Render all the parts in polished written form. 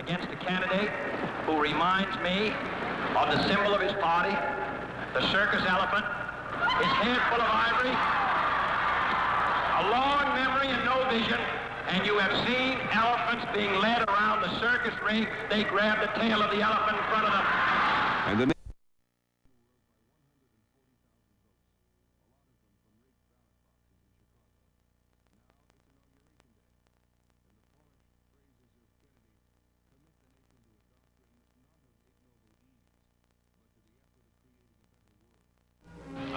against a candidate who reminds me of the symbol of his party, the circus elephant, his head full of ivory, a long memory and no vision, and you have seen elephants being led around the circus ring. They grab the tail of the elephant in front of them. And the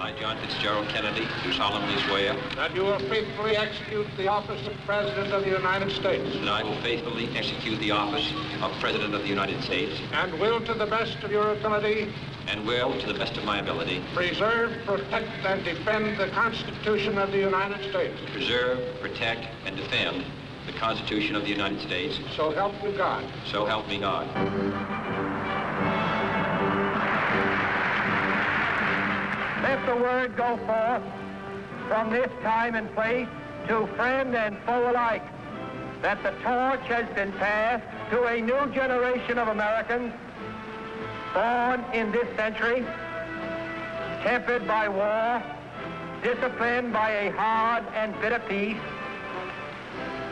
I, John Fitzgerald Kennedy, do solemnly swear that you will faithfully execute the office of President of the United States. that I will faithfully execute the office of President of the United States And will, to the best of your ability, and will, to the best of my ability, preserve, protect, and defend the Constitution of the United States. preserve, protect, and defend the Constitution of the United States. So help you God. So help me God. Let the word go forth from this time and place to friend and foe alike that the torch has been passed to a new generation of Americans born in this century, tempered by war, disciplined by a hard and bitter peace,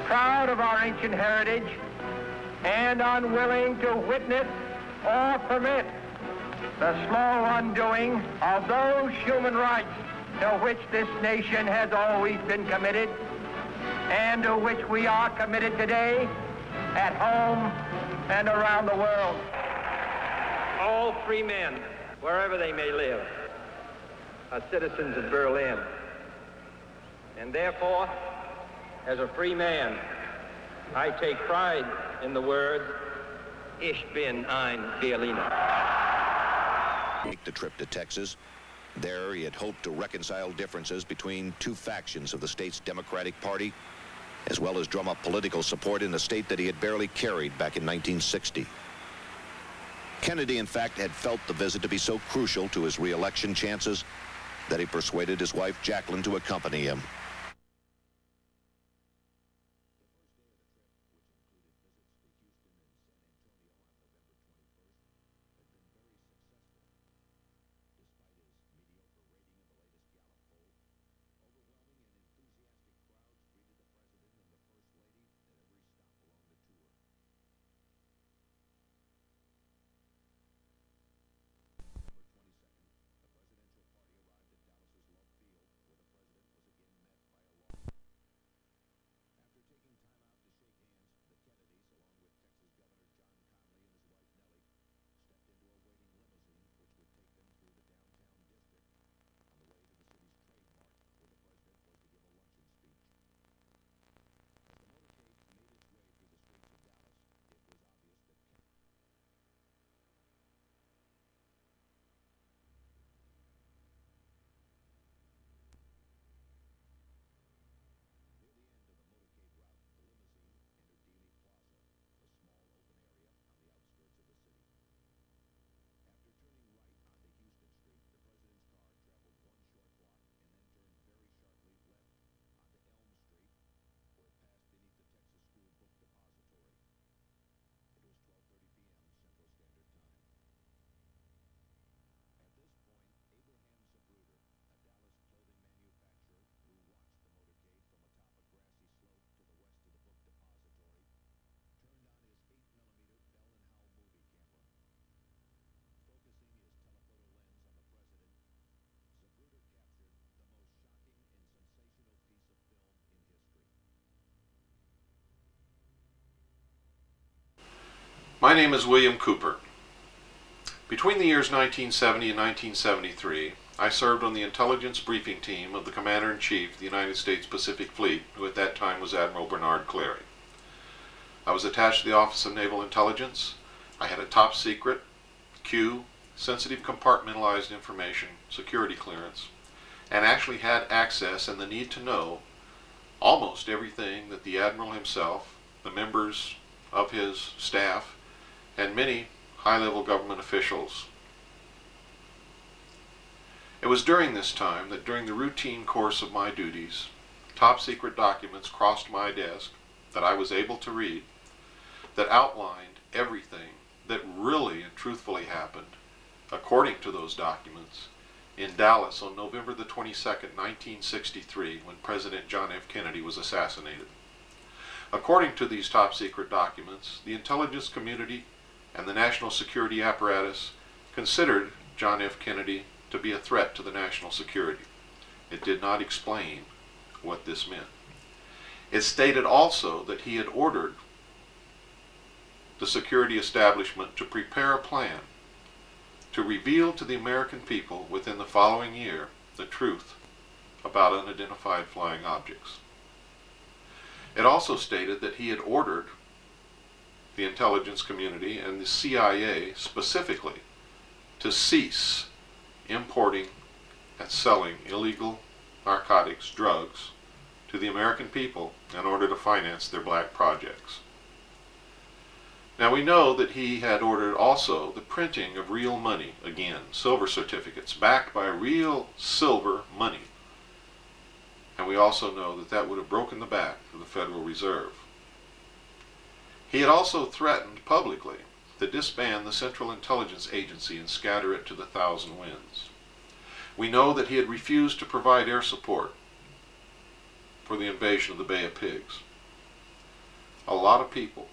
proud of our ancient heritage, and unwilling to witness or permit the slow undoing of those human rights to which this nation has always been committed and to which we are committed today at home and around the world. All free men, wherever they may live, are citizens of Berlin. And therefore, as a free man, I take pride in the word, Ich bin ein Berliner. Make the trip to Texas. There he had hoped to reconcile differences between two factions of the state's Democratic Party, as well as drum up political support in a state that he had barely carried back in 1960. Kennedy, in fact, had felt the visit to be so crucial to his re-election chances that he persuaded his wife, Jacqueline, to accompany him. My name is William Cooper. Between the years 1970 and 1973, I served on the intelligence briefing team of the Commander-in-Chief of the United States Pacific Fleet, who at that time was Admiral Bernard Clarey. I was attached to the Office of Naval Intelligence. I had a top secret, Q, sensitive compartmentalized information, security clearance, and actually had access and the need to know almost everything that the Admiral himself, the members of his staff, and many high-level government officials. It was during this time that during the routine course of my duties, top-secret documents crossed my desk that I was able to read that outlined everything that really and truthfully happened, according to those documents, in Dallas on November the 22nd, 1963, when President John F. Kennedy was assassinated. According to these top-secret documents, the intelligence community and the national security apparatus considered John F. Kennedy to be a threat to the national security. It did not explain what this meant. It stated also that he had ordered the security establishment to prepare a plan to reveal to the American people within the following year the truth about unidentified flying objects. It also stated that he had ordered the intelligence community and the CIA specifically to cease importing and selling illegal narcotics, drugs, to the American people in order to finance their black projects. Now we know that he had ordered also the printing of real money, again, silver certificates, backed by real silver money. And we also know that that would have broken the back of the Federal Reserve. He had also threatened publicly to disband the Central Intelligence Agency and scatter it to the thousand winds. We know that he had refused to provide air support for the invasion of the Bay of Pigs. A lot of people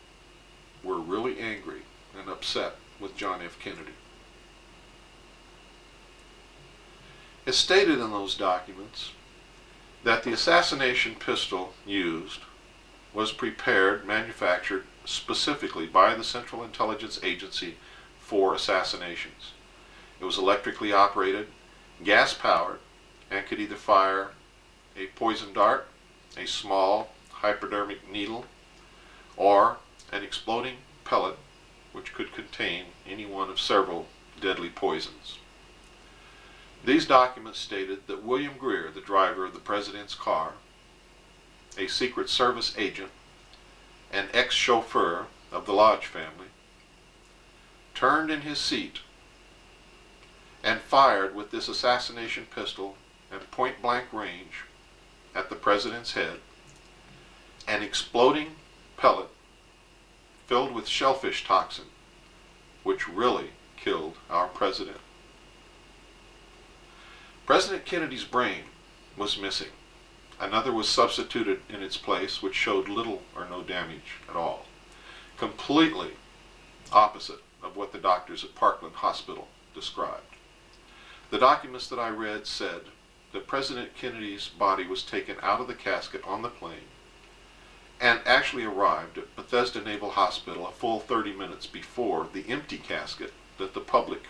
were really angry and upset with John F. Kennedy. It's stated in those documents that the assassination pistol used was prepared, manufactured specifically by the Central Intelligence Agency for assassinations. It was electrically operated, gas-powered, and could either fire a poison dart, a small hypodermic needle, or an exploding pellet which could contain any one of several deadly poisons. These documents stated that William Greer, the driver of the president's car, a Secret Service agent, and ex-chauffeur of the Lodge family, turned in his seat and fired with this assassination pistol at point-blank range at the president's head, an exploding pellet filled with shellfish toxin, which really killed our president. President Kennedy's brain was missing. Another was substituted in its place, which showed little or no damage at all. Completely opposite of what the doctors at Parkland Hospital described. The documents that I read said that President Kennedy's body was taken out of the casket on the plane and actually arrived at Bethesda Naval Hospital a full 30 minutes before the empty casket that the public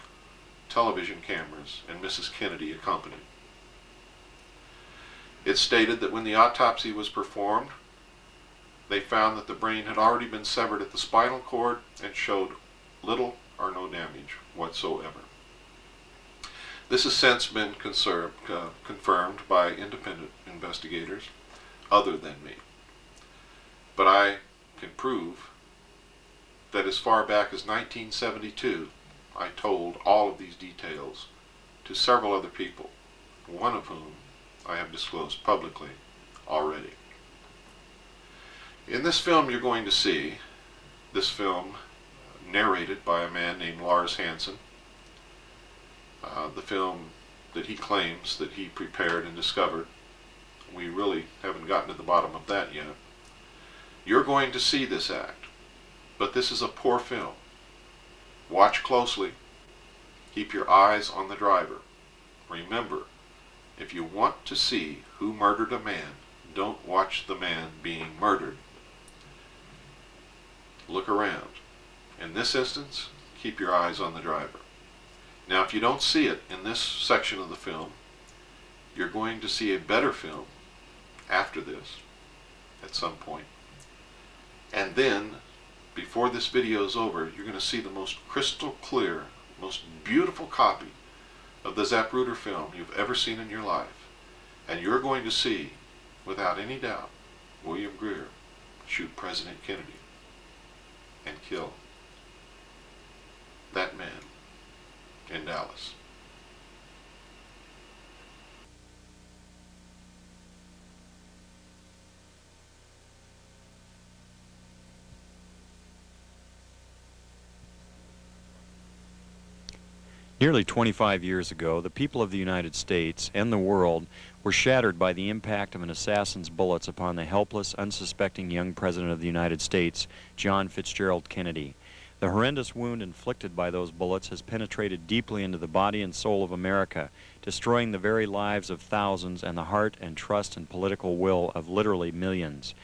television cameras and Mrs. Kennedy accompanied. It stated that when the autopsy was performed, they found that the brain had already been severed at the spinal cord and showed little or no damage whatsoever. This has since been confirmed by independent investigators other than me. But I can prove that as far back as 1972, I told all of these details to several other people, one of whom I have disclosed publicly already. In this film you're going to see, this film narrated by a man named Lars Hansen, the film that he claims that he prepared and discovered. We really haven't gotten to the bottom of that yet. You're going to see this act, but this is a poor film. Watch closely. Keep your eyes on the driver. Remember, if you want to see who murdered a man, don't watch the man being murdered. Look around. In this instance, keep your eyes on the driver. Now, if you don't see it in this section of the film, you're going to see a better film after this at some point. And then, before this video is over, you're going to see the most crystal clear, most beautiful copy of the Zapruder film you've ever seen in your life. And you're going to see, without any doubt, William Greer shoot President Kennedy and kill that man in Dallas. Nearly 25 years ago, the people of the United States and the world were shattered by the impact of an assassin's bullets upon the helpless, unsuspecting young President of the United States, John Fitzgerald Kennedy. The horrendous wound inflicted by those bullets has penetrated deeply into the body and soul of America, destroying the very lives of thousands and the heart and trust and political will of literally millions.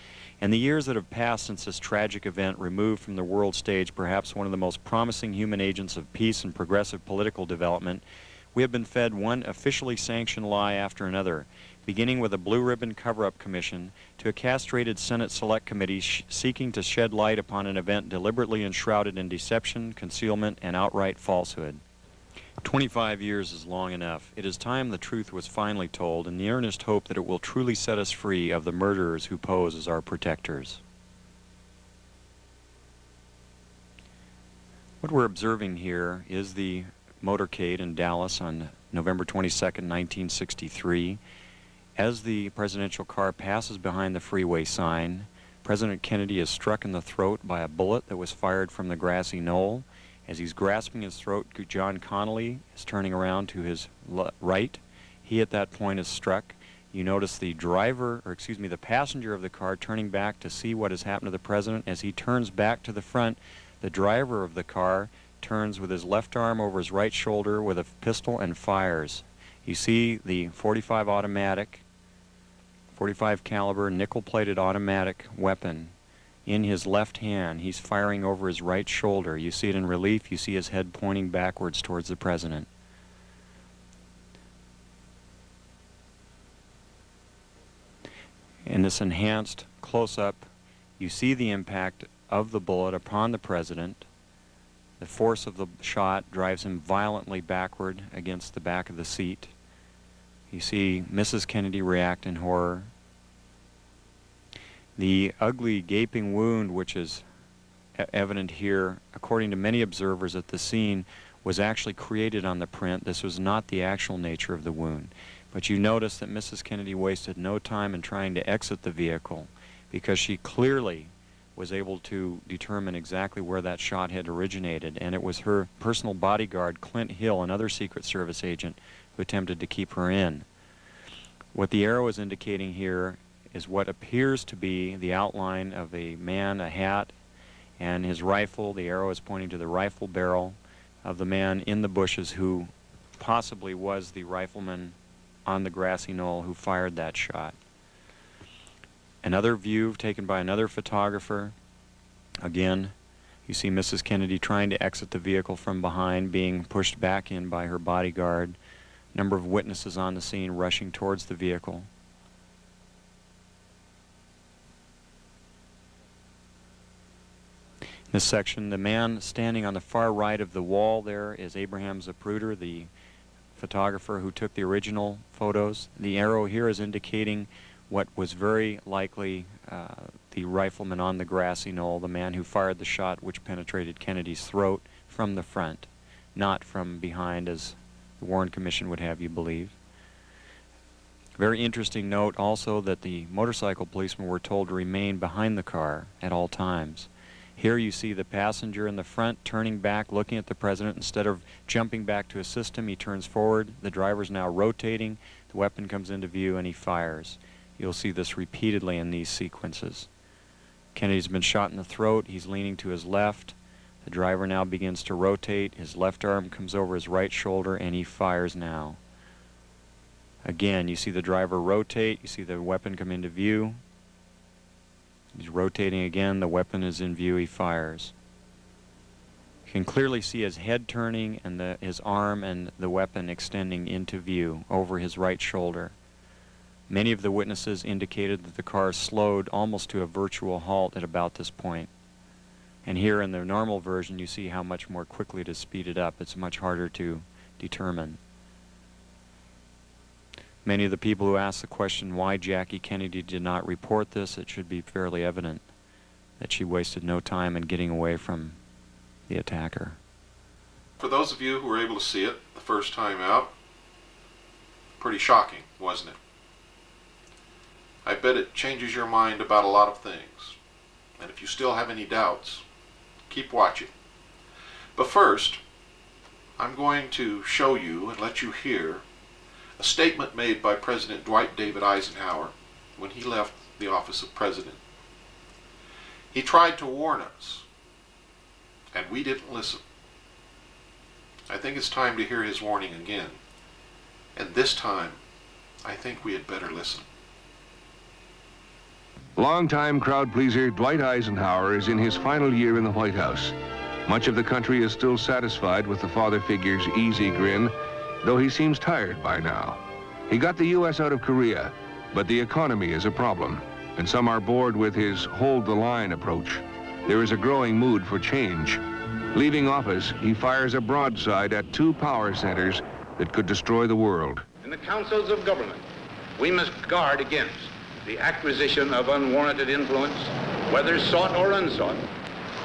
In the years that have passed since this tragic event removed from the world stage perhaps one of the most promising human agents of peace and progressive political development, we have been fed one officially sanctioned lie after another, beginning with a blue ribbon cover-up commission to a castrated Senate Select Committee seeking to shed light upon an event deliberately enshrouded in deception, concealment, and outright falsehood. 25 years is long enough. It is time the truth was finally told, in the earnest hope that it will truly set us free of the murderers who pose as our protectors. What we're observing here is the motorcade in Dallas on November 22nd, 1963. As the presidential car passes behind the freeway sign, President Kennedy is struck in the throat by a bullet that was fired from the grassy knoll. As he's grasping his throat, John Connally is turning around to his right. He at that point is struck. You notice the the passenger of the car turning back to see what has happened to the president. As he turns back to the front, the driver of the car turns with his left arm over his right shoulder with a pistol and fires. You see the 45 caliber nickel-plated automatic weapon in his left hand. He's firing over his right shoulder. You see it in relief. You see his head pointing backwards towards the president. In this enhanced close-up, you see the impact of the bullet upon the president. The force of the shot drives him violently backward against the back of the seat. You see Mrs. Kennedy react in horror. The ugly gaping wound, which is evident here, according to many observers at the scene, was actually created on the print. This was not the actual nature of the wound. But you notice that Mrs. Kennedy wasted no time in trying to exit the vehicle because she clearly was able to determine exactly where that shot had originated, and it was her personal bodyguard, Clint Hill, another Secret Service agent, who attempted to keep her in. What the arrow is indicating here is what appears to be the outline of a man, a hat, and his rifle. The arrow is pointing to the rifle barrel of the man in the bushes who possibly was the rifleman on the grassy knoll who fired that shot. Another view taken by another photographer. Again, you see Mrs. Kennedy trying to exit the vehicle from behind, being pushed back in by her bodyguard. Number of witnesses on the scene rushing towards the vehicle. In this section, the man standing on the far right of the wall there is Abraham Zapruder, the photographer who took the original photos. The arrow here is indicating what was very likely the rifleman on the grassy knoll, the man who fired the shot which penetrated Kennedy's throat from the front, not from behind as the Warren Commission would have you believe. Very interesting note also that the motorcycle policemen were told to remain behind the car at all times. Here you see the passenger in the front turning back, looking at the president. Instead of jumping back to assist him, he turns forward. The driver's now rotating. The weapon comes into view and he fires. You'll see this repeatedly in these sequences. Kennedy's been shot in the throat. He's leaning to his left. The driver now begins to rotate. His left arm comes over his right shoulder and he fires now. Again, you see the driver rotate. You see the weapon come into view. He's rotating again. The weapon is in view. He fires. You can clearly see his head turning and his arm and the weapon extending into view over his right shoulder. Many of the witnesses indicated that the car slowed almost to a virtual halt at about this point. And here in the normal version you see how much more quickly it is speeded up. It's much harder to determine. Many of the people who asked the question why Jackie Kennedy did not report this, it should be fairly evident that she wasted no time in getting away from the attacker. For those of you who were able to see it the first time out, pretty shocking, wasn't it? I bet it changes your mind about a lot of things. And if you still have any doubts, keep watching. But first, I'm going to show you and let you hear a statement made by President Dwight David Eisenhower when he left the office of president. He tried to warn us, and we didn't listen. I think it's time to hear his warning again, and this time I think we had better listen. Longtime crowd pleaser Dwight Eisenhower is in his final year in the White House. Much of the country is still satisfied with the father figure's easy grin, though he seems tired by now. He got the U.S. out of Korea, but the economy is a problem, and some are bored with his hold-the-line approach. There is a growing mood for change. Leaving office, he fires a broadside at 2 power centers that could destroy the world. In the councils of government, we must guard against the acquisition of unwarranted influence, whether sought or unsought,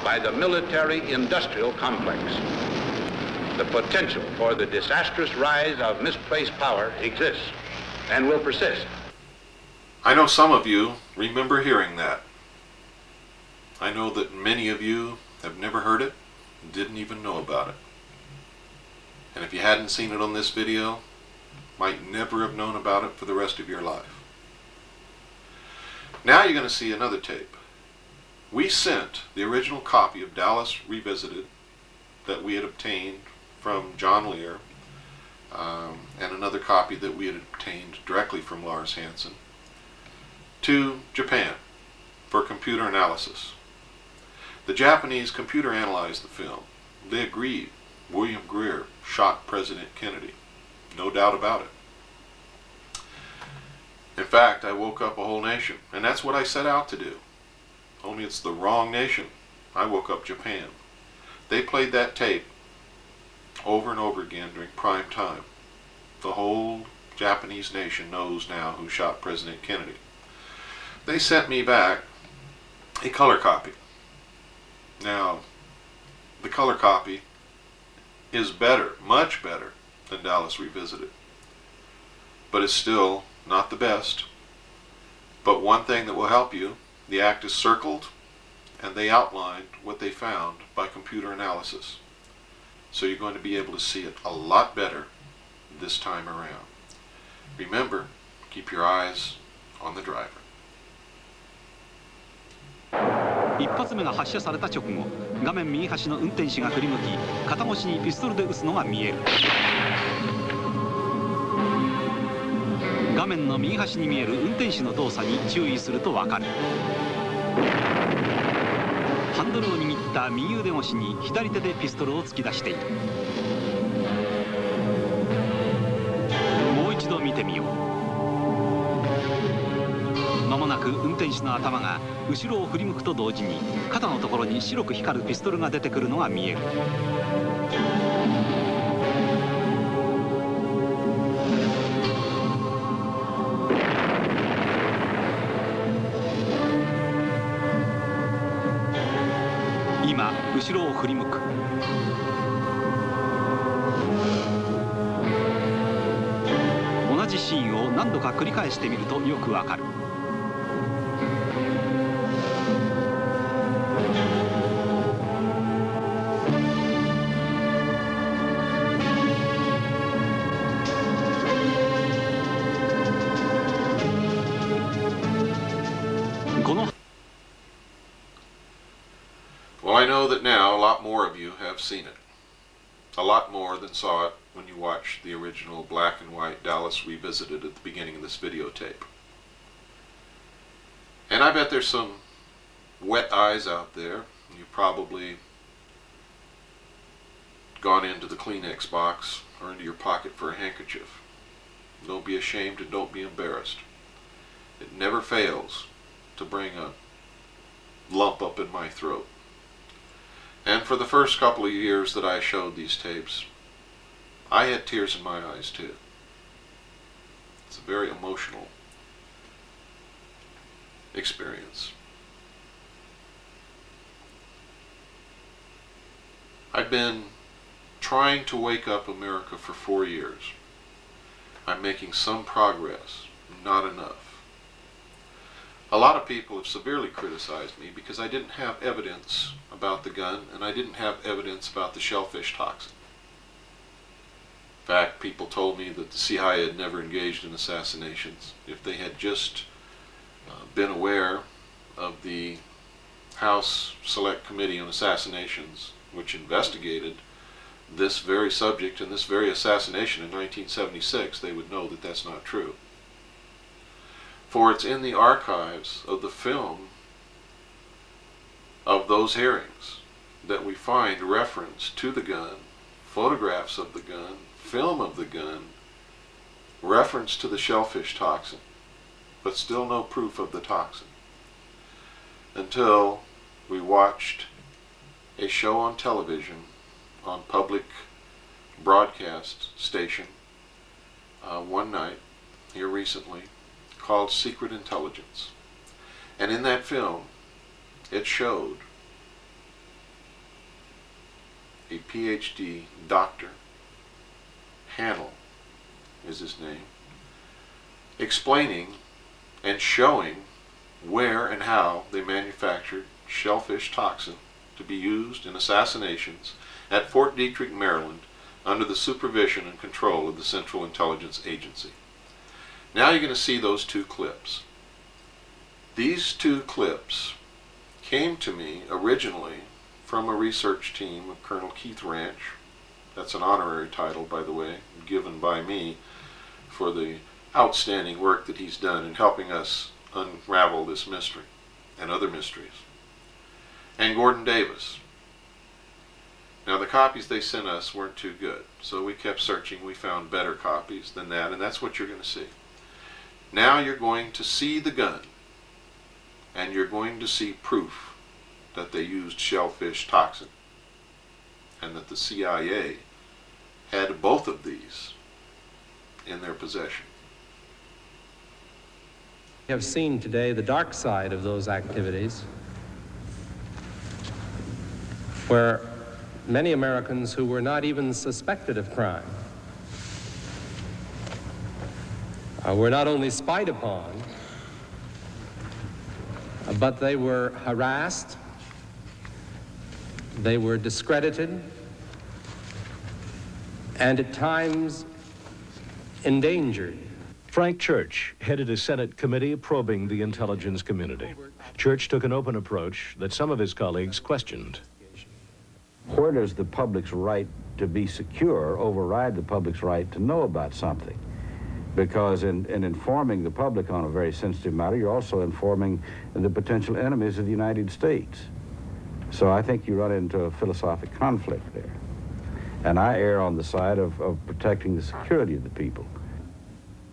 by the military-industrial complex. The potential for the disastrous rise of misplaced power exists and will persist. I know some of you remember hearing that. I know that many of you have never heard it and didn't even know about it. And if you hadn't seen it on this video, might never have known about it for the rest of your life. Now you're going to see another tape. We sent the original copy of Dallas Revisited that we had obtained from John Lear, and another copy that we had obtained directly from Lars Hansen, to Japan for computer analysis. The Japanese computer analyzed the film. They agreed William Greer shot President Kennedy. No doubt about it. In fact, I woke up a whole nation, and that's what I set out to do. Only it's the wrong nation. I woke up Japan. They played that tape over and over again during prime time. The whole Japanese nation knows now who shot President Kennedy. They sent me back a color copy. Now, the color copy is better, much better than Dallas Revisited. But it's still not the best. But one thing that will help you, the act is circled, and they outlined what they found by computer analysis. So you're going to be able to see it a lot better this time around. Remember, keep your eyes on the driver. 一発目が発射された直後、画面右端の運転手が振り向き、肩越しにピストルで撃つのが見える。画面の右端に見える運転手の動作に注意するとわかる。ハンドルを握った右腕越しに左手でピストルを突き出している。もう一度見てみよう。間もなく運転手の頭が後ろを振り向くと同時に肩のところに白く光るピストルが出てくるのが見える。今後ろを振り向く。同じシーンを何度か繰り返してみるとよくわかる。Well, I know that now a lot more of you have seen it. A lot more than saw it when you watched the original black and white Dallas Revisited at the beginning of this videotape. And I bet there's some wet eyes out there. You've probably gone into the Kleenex box or into your pocket for a handkerchief. Don't be ashamed and don't be embarrassed. It never fails to bring a lump up in my throat. And for the first couple of years that I showed these tapes, I had tears in my eyes too. It's a very emotional experience. I've been trying to wake up America for 4 years. I'm making some progress, not enough. A lot of people have severely criticized me because I didn't have evidence about the gun and I didn't have evidence about the shellfish toxin. fact, people told me that the CIA had never engaged in assassinations. If they had just been aware of the House Select Committee on Assassinations, which investigated this very subject and this very assassination in 1976, they would know that that's not true. For it's in the archives of the film of those hearings that we find reference to the gun, photographs of the gun, film of the gun, reference to the shellfish toxin, but still no proof of the toxin. Until we watched a show on television, on public broadcast station, one night, here recently, called Secret Intelligence. And in that film, it showed a PhD doctor, Hannell is his name, explaining and showing where and how they manufactured shellfish toxin to be used in assassinations at Fort Detrick, Maryland, under the supervision and control of the Central Intelligence Agency. Now you're going to see those two clips. These two clips came to me originally from a research team of Colonel Keith Ranch. That's an honorary title, by the way, given by me for the outstanding work that he's done in helping us unravel this mystery and other mysteries. And Gordon Davis. Now the copies they sent us weren't too good, so we kept searching. We found better copies than that, and that's what you're going to see. Now you're going to see the gun, and you're going to see proof that they used shellfish toxin, and that the CIA had both of these in their possession. We have seen today the dark side of those activities, where many Americans who were not even suspected of crime were not only spied upon, but they were harassed, they were discredited, and at times endangered. Frank Church headed a Senate committee probing the intelligence community. Church took an open approach that some of his colleagues questioned. Where does the public's right to be secure override the public's right to know about something? Because in informing the public on a very sensitive matter, you're also informing the potential enemies of the United States. So I think you run into a philosophic conflict there. And I err on the side of protecting the security of the people.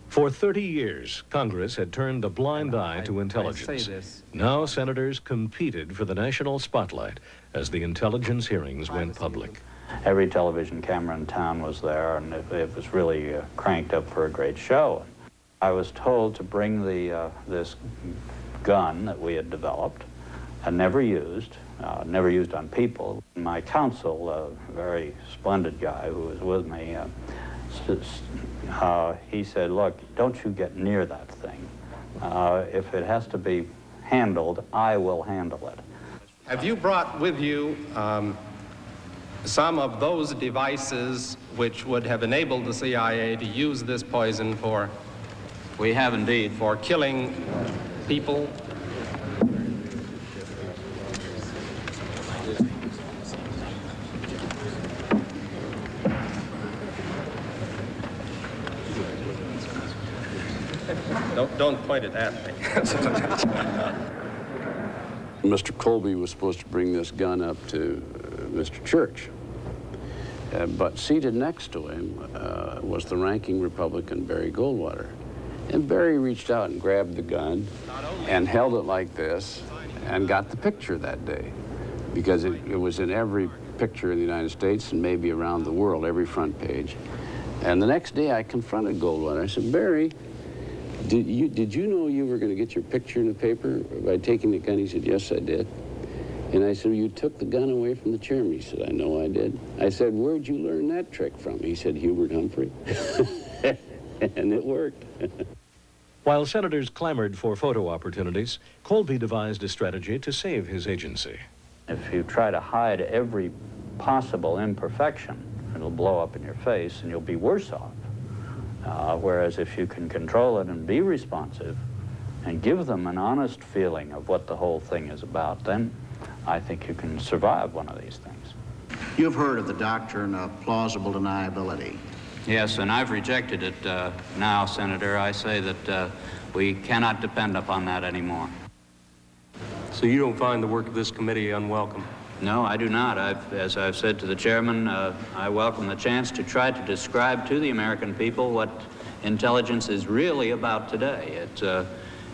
For 30 years, Congress had turned a blind eye to intelligence. Now senators competed for the national spotlight as the intelligence hearings went public. Every television camera in town was there, and it was really cranked up for a great show. I was told to bring this gun that we had developed and never used on people. My counsel, a very splendid guy who was with me, he said, look, don't you get near that thing. If it has to be handled, I will handle it. Have you brought with you some of those devices which would have enabled the CIA to use this poison for? We have indeed. For killing people? Don't point it at me. Mr. Colby was supposed to bring this gun up to Mr. Church. But seated next to him was the ranking Republican, Barry Goldwater. And Barry reached out and grabbed the gun and held it like this and got the picture that day. Because it was in every picture in the United States and maybe around the world, every front page. And the next day I confronted Goldwater. I said, Barry, did you know you were going to get your picture in the paper by taking the gun? He said, yes, I did. And I said, you took the gun away from the chairman? He said, I know I did. I said, where'd you learn that trick from? He said, Hubert Humphrey. And it worked. While senators clamored for photo opportunities, Colby devised a strategy to save his agency. If you try to hide every possible imperfection, It'll blow up in your face and you'll be worse off. Whereas if you can control it and be responsive and give them an honest feeling of what the whole thing is about, then I think you can survive one of these things. You've heard of the doctrine of plausible deniability. Yes, and I've rejected it now, Senator. I say that we cannot depend upon that anymore. So you don't find the work of this committee unwelcome? No, I do not. As I've said to the chairman, I welcome the chance to try to describe to the American people what intelligence is really about today.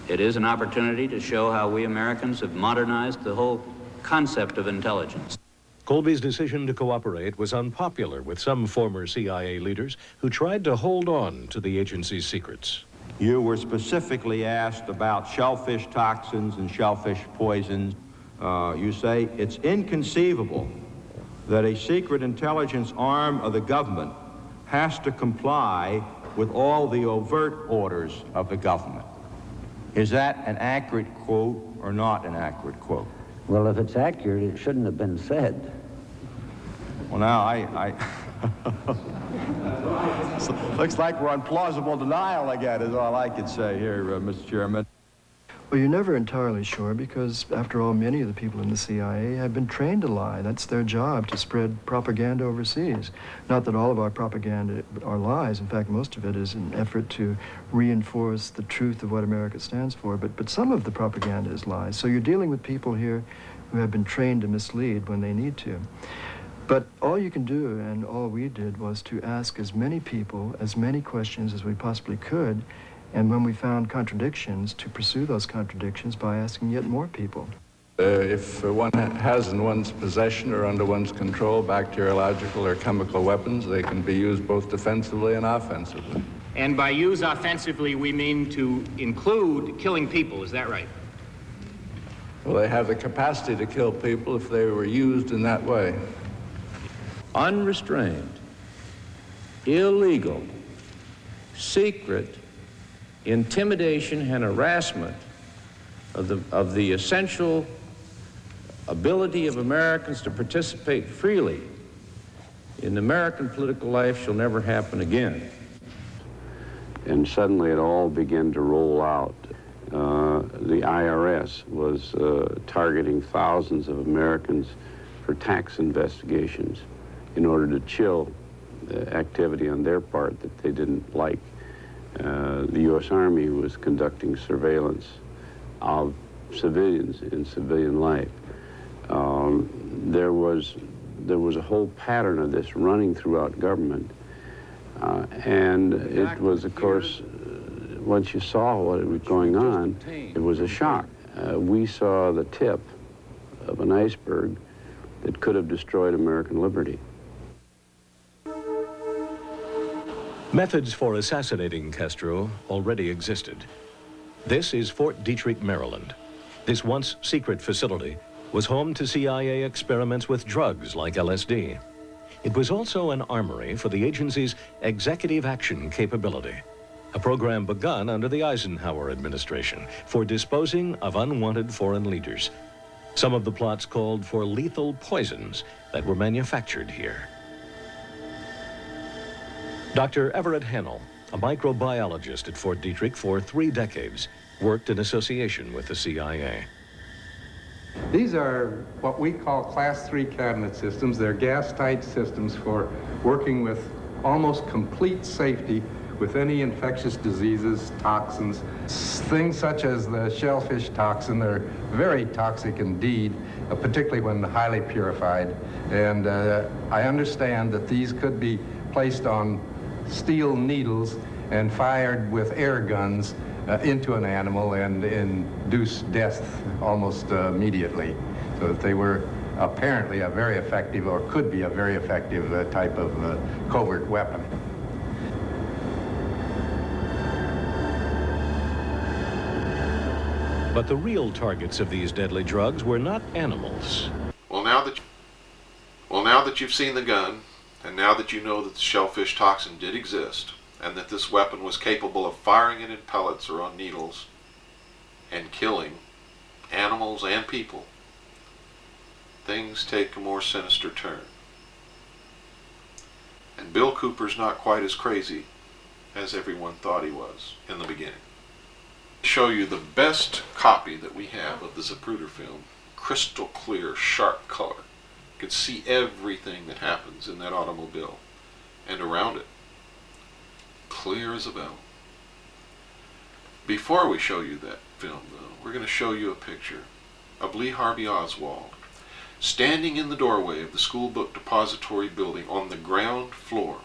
It is an opportunity to show how we Americans have modernized the whole concept of intelligence. Colby's decision to cooperate was unpopular with some former CIA leaders who tried to hold on to the agency's secrets. You were specifically asked about shellfish toxins and shellfish poisons. You say it's inconceivable that a secret intelligence arm of the government has to comply with all the overt orders of the government. Is that an accurate quote or not an accurate quote? Well, if it's accurate, it shouldn't have been said. Well, now so, looks like we're on plausible denial again, is all I can say here, Mr. Chairman. Well, you're never entirely sure because, after all, many of the people in the CIA have been trained to lie. That's their job, to spread propaganda overseas. Not that all of our propaganda are lies. In fact, most of it is an effort to reinforce the truth of what America stands for. But some of the propaganda is lies. So you're dealing with people here who have been trained to mislead when they need to. But all you can do, and all we did, was to ask as many people, as many questions as we possibly could, and when we found contradictions, to pursue those contradictions by asking yet more people. If one has in one's possession or under one's control bacteriological or chemical weapons, they can be used both defensively and offensively. And by use offensively, we mean to include killing people, is that right? Well, they have the capacity to kill people if they were used in that way. Unrestrained, illegal, secret intimidation and harassment of the essential ability of Americans to participate freely in American political life shall never happen again. And suddenly it all began to roll out. The IRS was targeting thousands of Americans for tax investigations in order to chill the activity on their part that they didn't like. The U.S. Army was conducting surveillance of civilians in civilian life. There was a whole pattern of this running throughout government. And it was, of course, once you saw what was going on, it was a shock. We saw the tip of an iceberg that could have destroyed American liberty. Methods for assassinating Castro already existed. This is Fort Detrick, Maryland. This once secret facility was home to CIA experiments with drugs like LSD. It was also an armory for the agency's executive action capability, a program begun under the Eisenhower administration for disposing of unwanted foreign leaders. Some of the plots called for lethal poisons that were manufactured here. Dr. Everett Hennell, a microbiologist at Fort Detrick for 3 decades, worked in association with the CIA. These are what we call Class 3 cabinet systems. They're gas-tight systems for working with almost complete safety with any infectious diseases, toxins. Things such as the shellfish toxin, they're very toxic indeed, particularly when highly purified. And I understand that these could be placed on steel needles and fired with air guns into an animal and induce death almost immediately. So that they were apparently a very effective, or could be a very effective type of covert weapon. But the real targets of these deadly drugs were not animals. Well, now that you've seen the gun, and now that you know that the shellfish toxin did exist, and that this weapon was capable of firing it in pellets or on needles, and killing animals and people, things take a more sinister turn. Bill Cooper's not quite as crazy as everyone thought he was in the beginning. To show you the best copy that we have of the Zapruder film, crystal clear, sharp color. You can see everything that happens in that automobile and around it. Clear as a bell. Before we show you that film, though, we're going to show you a picture of Lee Harvey Oswald standing in the doorway of the school book depository building on the ground floor.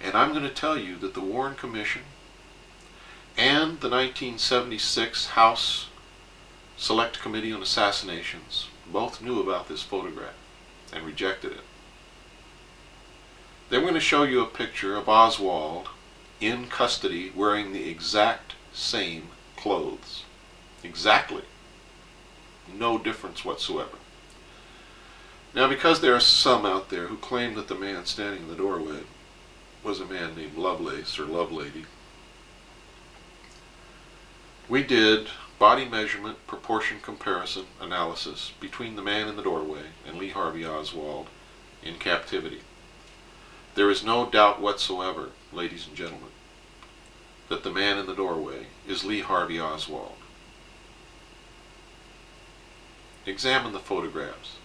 And I'm going to tell you that the Warren Commission and the 1976 House Select Committee on Assassinations both knew about this photograph and rejected it. Then we're going to show you a picture of Oswald in custody wearing the exact same clothes. Exactly. No difference whatsoever. Now, because there are some out there who claim that the man standing in the doorway was a man named Lovelace or Lovelady, we did body measurement proportion comparison analysis between the man in the doorway and Lee Harvey Oswald in captivity. There is no doubt whatsoever, ladies and gentlemen, that the man in the doorway is Lee Harvey Oswald. Examine the photographs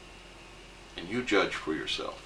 and you judge for yourself.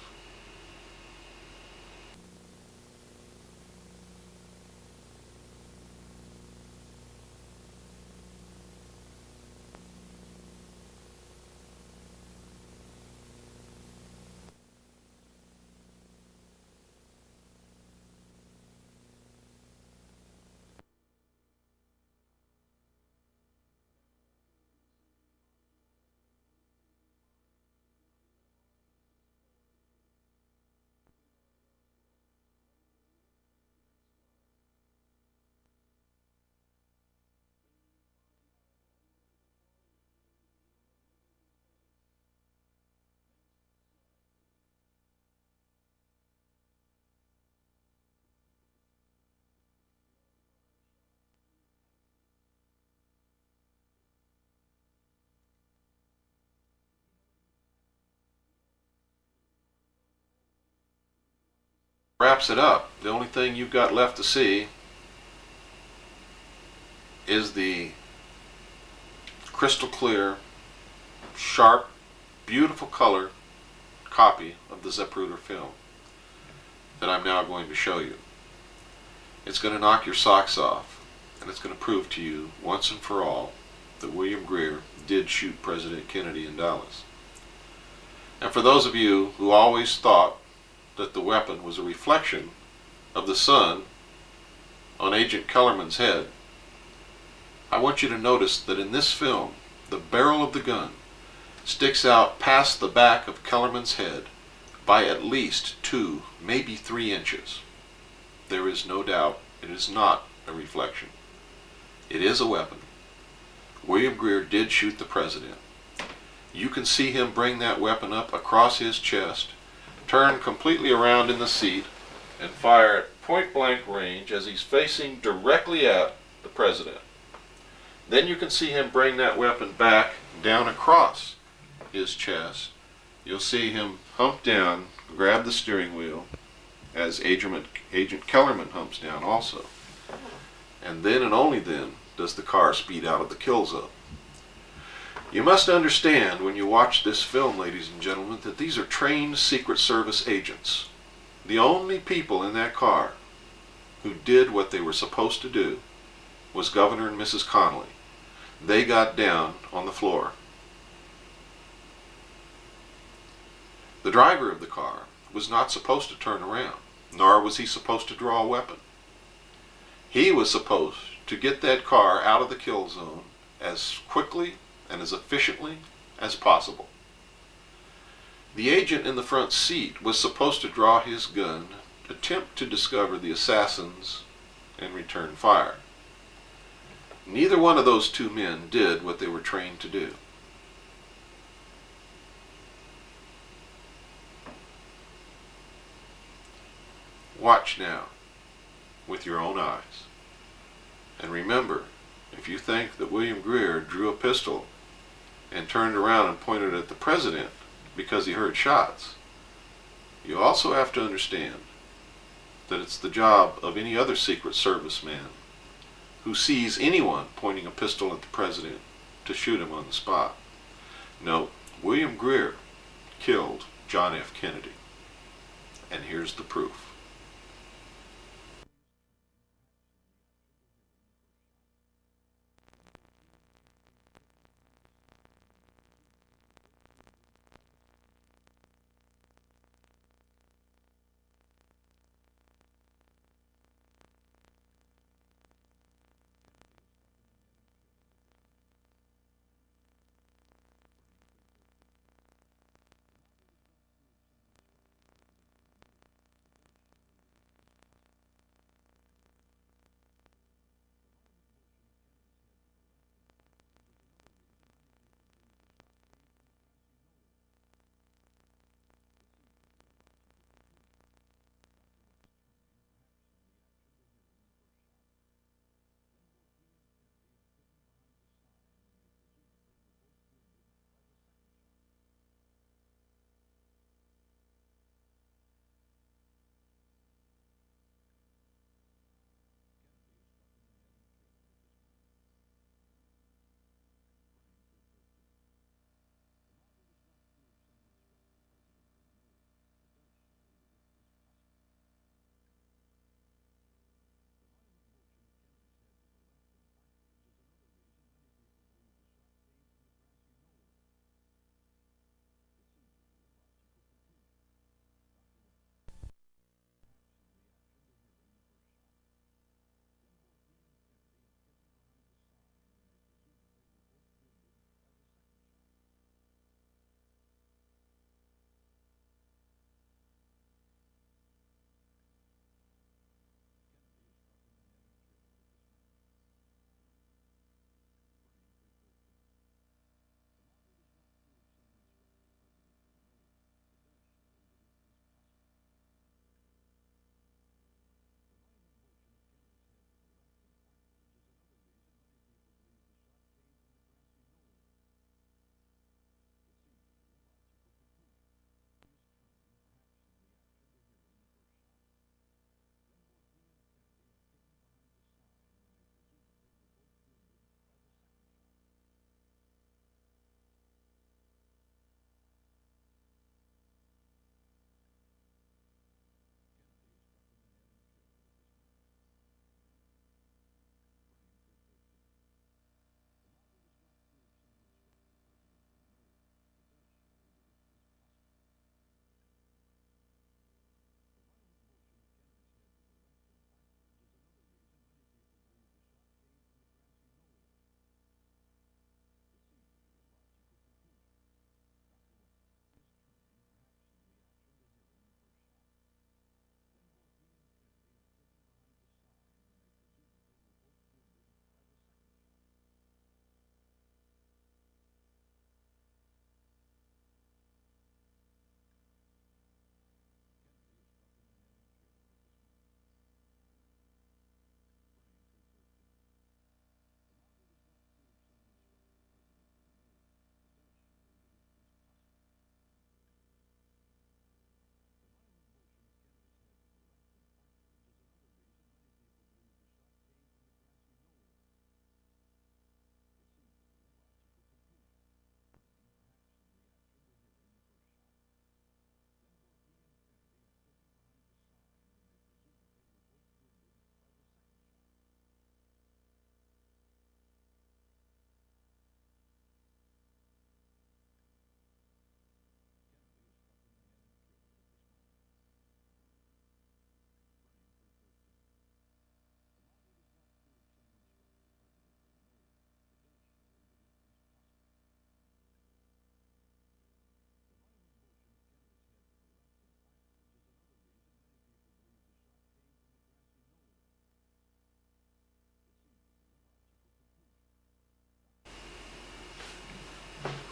Wraps it up. The only thing you've got left to see is the crystal clear, sharp, beautiful color copy of the Zapruder film that I'm now going to show you. It's going to knock your socks off, and it's going to prove to you once and for all that William Greer did shoot President Kennedy in Dallas. And for those of you who always thought that the weapon was a reflection of the sun on Agent Kellerman's head, I want you to notice that in this film, the barrel of the gun sticks out past the back of Kellerman's head by at least 2, maybe 3 inches. There is no doubt it is not a reflection. It is a weapon. William Greer did shoot the president. You can see him bring that weapon up across his chest, turn completely around in the seat, and fire at point-blank range as he's facing directly at the president. Then you can see him bring that weapon back down across his chest. You'll see him hump down, grab the steering wheel, as Agent Kellerman humps down also. And then and only then does the car speed out of the kill zone. You must understand when you watch this film, ladies and gentlemen, that these are trained Secret Service agents. The only people in that car who did what they were supposed to do was Governor and Mrs. Connolly. They got down on the floor. The driver of the car was not supposed to turn around, nor was he supposed to draw a weapon. He was supposed to get that car out of the kill zone as quickly and as efficiently as possible. The agent in the front seat was supposed to draw his gun, attempt to discover the assassins, and return fire. Neither one of those 2 men did what they were trained to do. Watch now with your own eyes. And remember, if you think that William Greer drew a pistol and turned around and pointed at the president because he heard shots, you also have to understand that it's the job of any other Secret Service man who sees anyone pointing a pistol at the president to shoot him on the spot. No, William Greer killed John F. Kennedy. And here's the proof.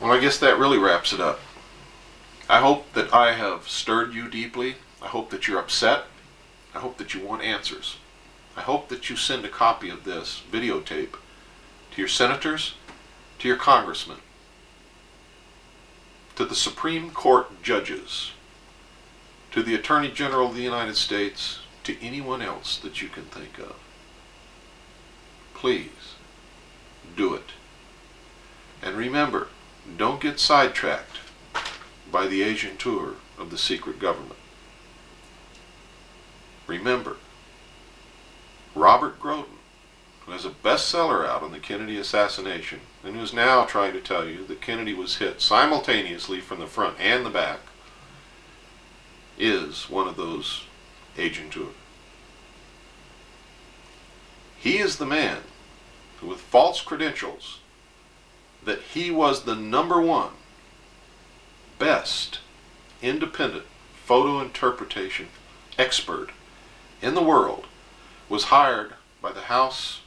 Well, I guess that really wraps it up. I hope that I have stirred you deeply. I hope that you're upset. I hope that you want answers. I hope that you send a copy of this videotape to your senators, to your congressmen, to the Supreme Court judges, to the Attorney General of the United States, to anyone else that you can think of. Please, do it. And remember, don't get sidetracked by the Asian tour of the secret government. Remember, Robert Groden, who has a bestseller out on the Kennedy assassination, and who's now trying to tell you that Kennedy was hit simultaneously from the front and the back, is one of those Asian tour. He is the man who, with false credentials, that he was the #1 best independent photo interpretation expert in the world, was hired by the House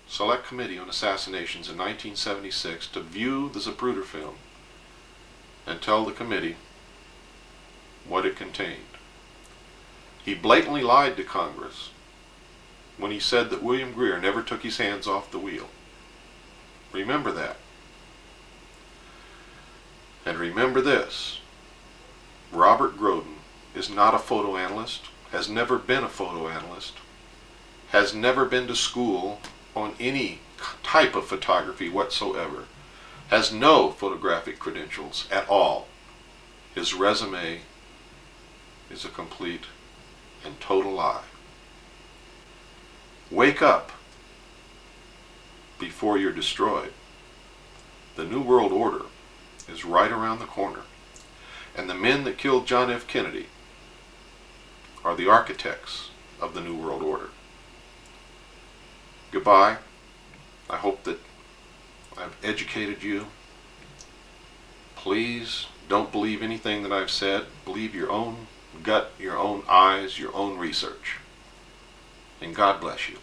Select Committee on Assassinations in 1976 to view the Zapruder film and tell the committee what it contained. He blatantly lied to Congress when he said that William Greer never took his hands off the wheel. Remember that. And remember this: Robert Groden is not a photo analyst, has never been a photo analyst, has never been to school on any type of photography whatsoever, has no photographic credentials at all. His resume is a complete and total lie. Wake up before you're destroyed. The New World Order is right around the corner, and the men that killed John F. Kennedy are the architects of the New World Order. Goodbye. I hope that I've educated you. Please don't believe anything that I've said. Believe your own gut, your own eyes, your own research. And God bless you.